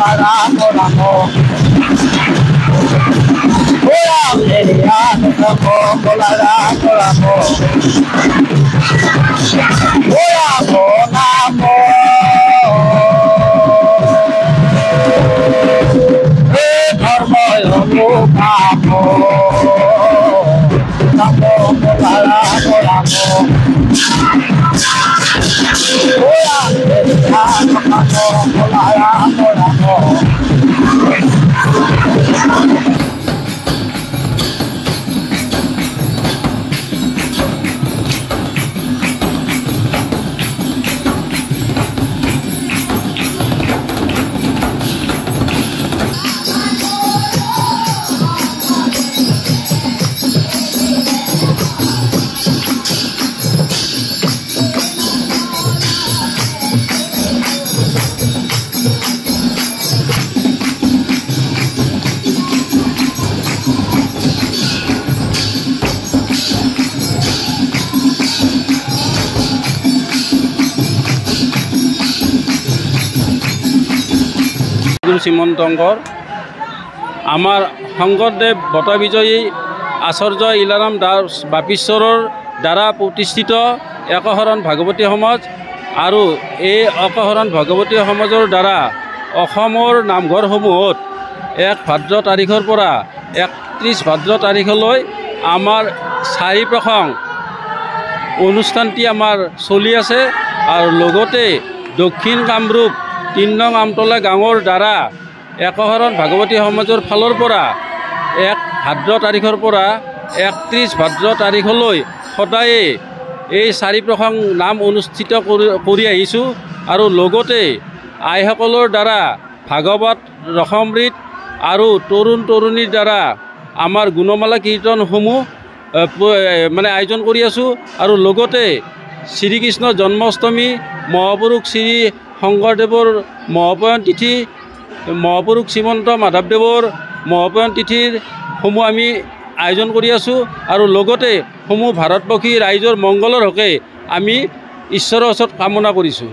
রাম রাম ও রাম রাম রাম রাম ও রাম নাম হে ধর্ম অনুকাম নাম রাম রাম ও রাম রাম রাম শ্ৰীমন্তংকৰ আমাৰ শংকৰদেৱ বঁটা বিজয়ী আচাৰ্য ইলাৰাম দাস বাপীশ্বৰৰ দ্বাৰা প্ৰতিষ্ঠিত একশৰণ ভাগৱতী সমাজ আৰু এই একশৰণ ভাগৱতী সমাজৰ দ্বাৰা অসমৰ নামঘৰসমূহত 1 ভাদ্ৰ তাৰিখৰ পৰা 31 ভাদ্ৰ তাৰিখলৈ আমাৰ চাৰি প্ৰসং অনুষ্ঠানটি আমাৰ চলি আছে আৰু লগতে দক্ষিণ কামৰূপ 3 নং আমতলা গাঁৱৰ দ্বাৰা একশৰণ ভাগৱতী সমাজৰ ফালৰ পৰা 1 ভাদ্ৰ তাৰিখৰ পৰা 31 ভাদ্ৰ তাৰিখলৈ সদায়ে এই চাৰি প্ৰসং নাম অনুষ্ঠিত কৰি আহিছোঁ আৰু লগতে আইসকলৰ দ্বাৰা ভাগৱত ৰসমৃত আৰু তৰুণ তৰুণীৰ দ্বাৰা আমাৰ গুণমালা কীৰ্তনসমূহ মানে আয়োজন কৰি আছোঁ আৰু লগতে শ্ৰীকৃষ্ণ জন্মাষ্টমী মহাপুৰুষ শ্ৰী শংকৰদেৱৰ মহাপ্ৰয়াণ তিথি মহাপুৰুষ শ্ৰীমন্ত মাধৱদেৱৰ মহাপ্ৰয়াণ তিথিৰ সমূহ আমি আয়োজন কৰি আছোঁ আৰু লগতে সমূহ ভাৰতবাসী ৰাইজৰ মংগলৰ হকে আমি ঈশ্বৰৰ ওচৰত কামনা কৰিছোঁ।